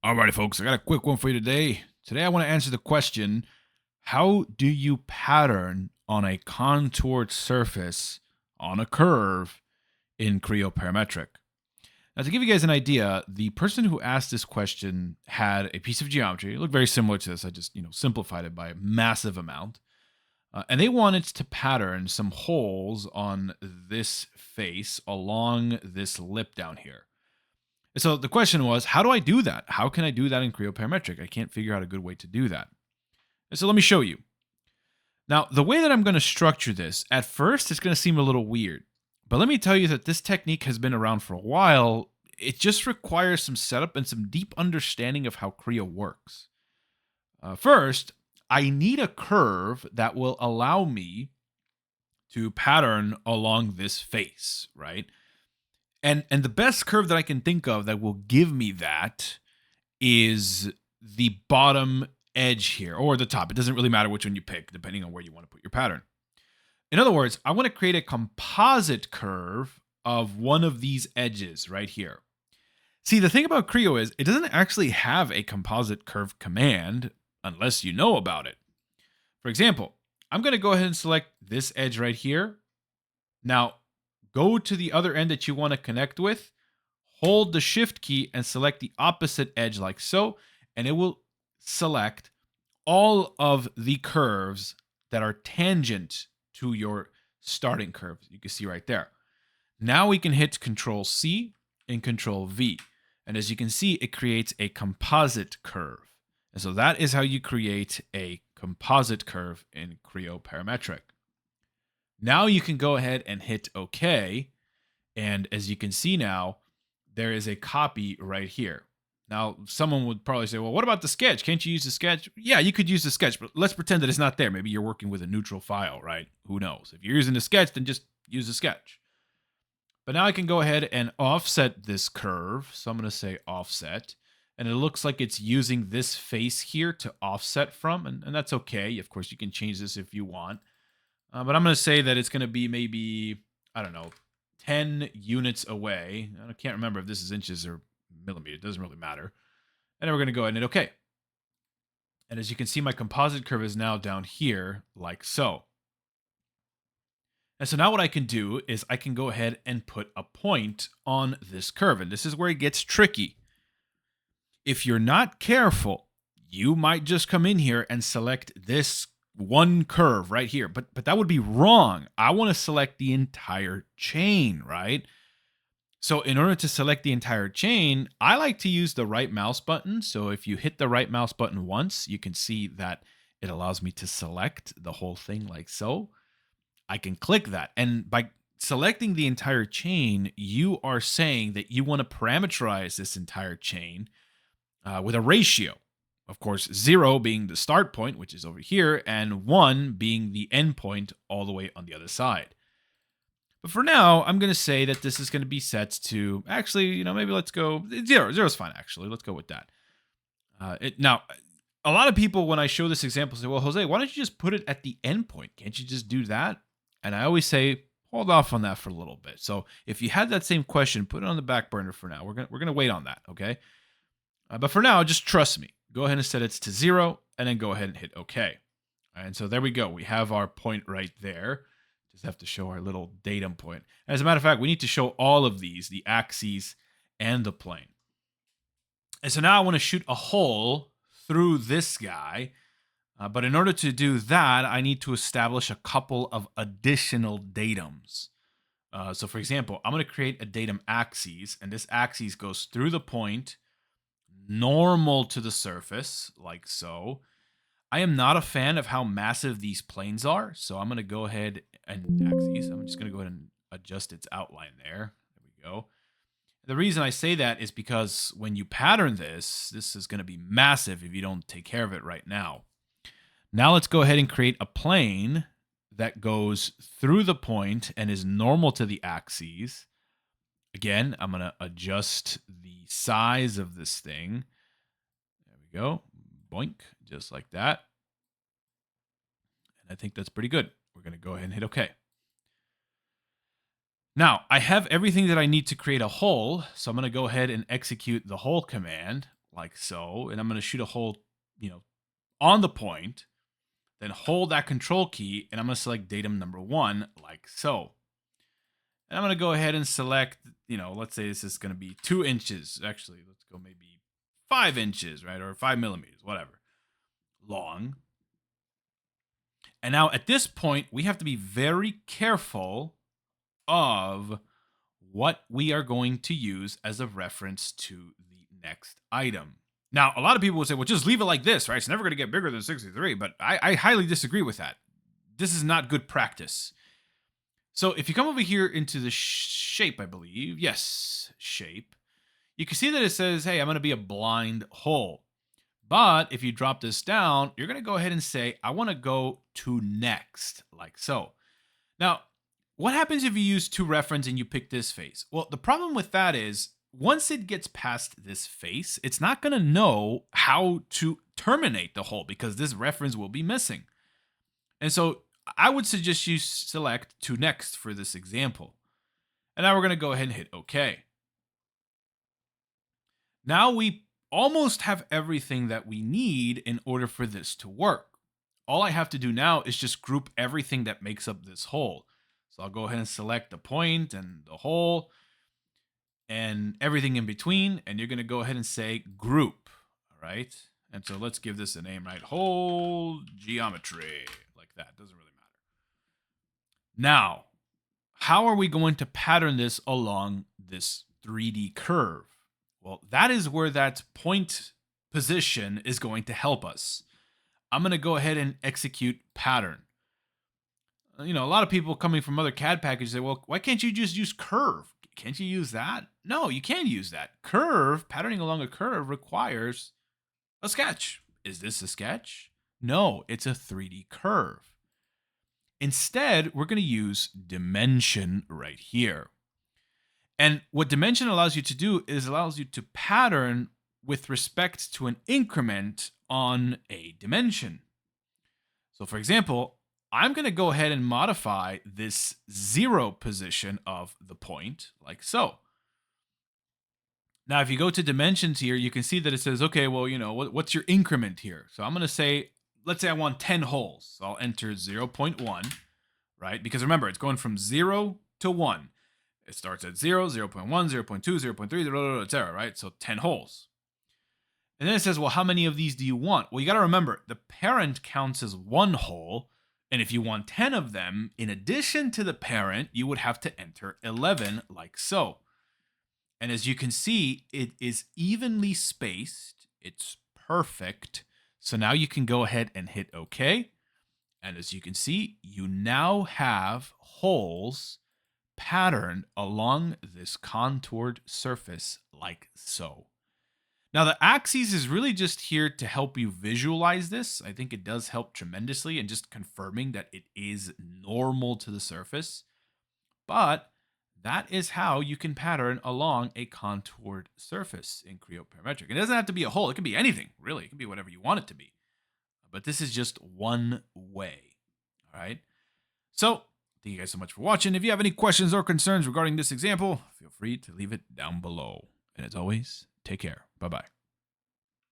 Alrighty, folks, I got a quick one for you today. Today, I want to answer the question, how do you pattern on a contoured surface on a curve in Creo Parametric? Now, to give you guys an idea, the person who asked this question had a piece of geometry. It looked very similar to this. I just, simplified it by a massive amount. And they wanted to pattern some holes on this face along this lip down here. So the question was, how do I do that? How can I do that in Creo Parametric? I can't figure out a good way to do that. And so let me show you. Now, the way that I'm going to structure this, at first, it's going to seem a little weird. But let me tell you that this technique has been around for a while. It just requires some setup and some deep understanding of how Creo works. First, I need a curve that will allow me to pattern along this face, right? And the best curve that I can think of that will give me that is the bottom edge here, or the top. It doesn't really matter which one you pick, depending on where you want to put your pattern. In other words, I want to create a composite curve of one of these edges right here. See, the thing about Creo is it doesn't actually have a composite curve command unless you know about it. For example, I'm going to go ahead and select this edge right here. Now, go to the other end that you want to connect with, hold the shift key and select the opposite edge like so, and it will select all of the curves that are tangent to your starting curve. You can see right there. Now we can hit Control C and Control V. And as you can see, it creates a composite curve. And so that is how you create a composite curve in Creo Parametric. Now you can go ahead and hit OK. And as you can see now, there is a copy right here. Now, someone would probably say, well, what about the sketch? Can't you use the sketch? Yeah, you could use the sketch, but let's pretend that it's not there. Maybe you're working with a neutral file, right? Who knows? If you're using the sketch, then just use the sketch. But now I can go ahead and offset this curve. So I'm going to say offset. And it looks like it's using this face here to offset from, and that's okay. Of course, you can change this if you want. But I'm going to say that it's going to be maybe, I don't know, 10 units away. I can't remember if this is inches or millimeters. It doesn't really matter. And then we're going to go ahead and hit OK. And as you can see, my composite curve is now down here like so. And so now what I can do is I can go ahead and put a point on this curve. And this is where it gets tricky. If you're not careful, you might just come in here and select this one curve right here, but that would be wrong. I want to select the entire chain, right? So in order to select the entire chain, I like to use the right mouse button. So if you hit the right mouse button once, you can see that it allows me to select the whole thing like so. I can click that. And by selecting the entire chain, you are saying that you want to parameterize this entire chain with a ratio. Of course, 0 being the start point, which is over here, and 1 being the end point all the way on the other side. But for now, I'm going to say that this is going to be set to, actually, maybe let's go 0. 0 is fine, actually. Let's go with that. Now, a lot of people, when I show this example, say, well, Jose, why don't you just put it at the end point? Can't you just do that? And I always say, hold off on that for a little bit. So if you had that same question, put it on the back burner for now. We're going to wait on that, okay? But for now, just trust me. Go ahead and set it to 0, and then go ahead and hit OK. And so there we go. We have our point right there. Just have to show our little datum point. As a matter of fact, we need to show all of these, the axes and the plane. And so now I want to shoot a hole through this guy. But in order to do that, I need to establish a couple of additional datums. So for example, I'm going to create a datum axis, and this axis goes through the point, normal to the surface, like so. I am not a fan of how massive these planes are, so I'm going to go ahead and axes. I'm just going to go ahead and adjust its outline there. There we go. The reason I say that is because when you pattern this is going to be massive if you don't take care of it right now. Now let's go ahead and create a plane that goes through the point and is normal to the axes. Again, I'm going to adjust the size of this thing. There we go. Boink, just like that. And I think that's pretty good. We're going to go ahead and hit OK. Now, I have everything that I need to create a hole, so I'm going to go ahead and execute the hole command like so. And I'm going to shoot a hole, on the point, then hold that control key, and I'm going to select datum number 1, like so. And I'm going to go ahead and select, let's say this is going to be 2 inches. Actually, let's go maybe 5 inches, right? Or 5 millimeters, whatever, long. And now at this point, we have to be very careful of what we are going to use as a reference to the next item. Now, a lot of people would say, well, just leave it like this, right? It's never going to get bigger than 63, but I highly disagree with that. This is not good practice. So if you come over here into the shape, I believe, yes, shape, you can see that it says, hey, I'm going to be a blind hole. But if you drop this down, you're going to go ahead and say, I want to go to next, like so. Now, what happens if you use to reference and you pick this face? Well, the problem with that is once it gets past this face, it's not going to know how to terminate the hole because this reference will be missing. And so I would suggest you select to next for this example. And now we're going to go ahead and hit OK. Now we almost have everything that we need in order for this to work. All I have to do now is just group everything that makes up this hole. So I'll go ahead and select the point and the hole and everything in between. And you're going to go ahead and say group. All right. And so let's give this a name, right? Hole geometry, like that. Doesn't really matter. Now, how are we going to pattern this along this 3D curve? Well, that is where that point position is going to help us. I'm going to go ahead and execute pattern. A lot of people coming from other CAD packages say, well, why can't you just use curve? Can't you use that? No, you can't use that. Curve, patterning along a curve requires a sketch. Is this a sketch? No, it's a 3D curve. Instead, we're going to use dimension right here. And what dimension allows you to do is allows you to pattern with respect to an increment on a dimension. So for example, I'm going to go ahead and modify this 0 position of the point like so. Now, if you go to dimensions here, you can see that it says, okay, well, what's your increment here? So I'm going to say, let's say I want 10 holes. So I'll enter 0.1, right? Because remember, it's going from 0 to 1. It starts at 0, 0.1, 0.2, 0.3, etc., right? So 10 holes. And then it says, well, how many of these do you want? Well, you got to remember, the parent counts as 1 hole. And if you want 10 of them, in addition to the parent, you would have to enter 11 like so. And as you can see, it is evenly spaced. It's perfect. So now you can go ahead and hit OK. And as you can see, you now have holes patterned along this contoured surface like so. Now the axis is really just here to help you visualize this. I think it does help tremendously in just confirming that it is normal to the surface. But that is how you can pattern along a contoured surface in Creo Parametric. It doesn't have to be a hole. It can be anything, really. It can be whatever you want it to be. But this is just one way. All right. So thank you guys so much for watching. If you have any questions or concerns regarding this example, feel free to leave it down below. And as always, take care. Bye-bye.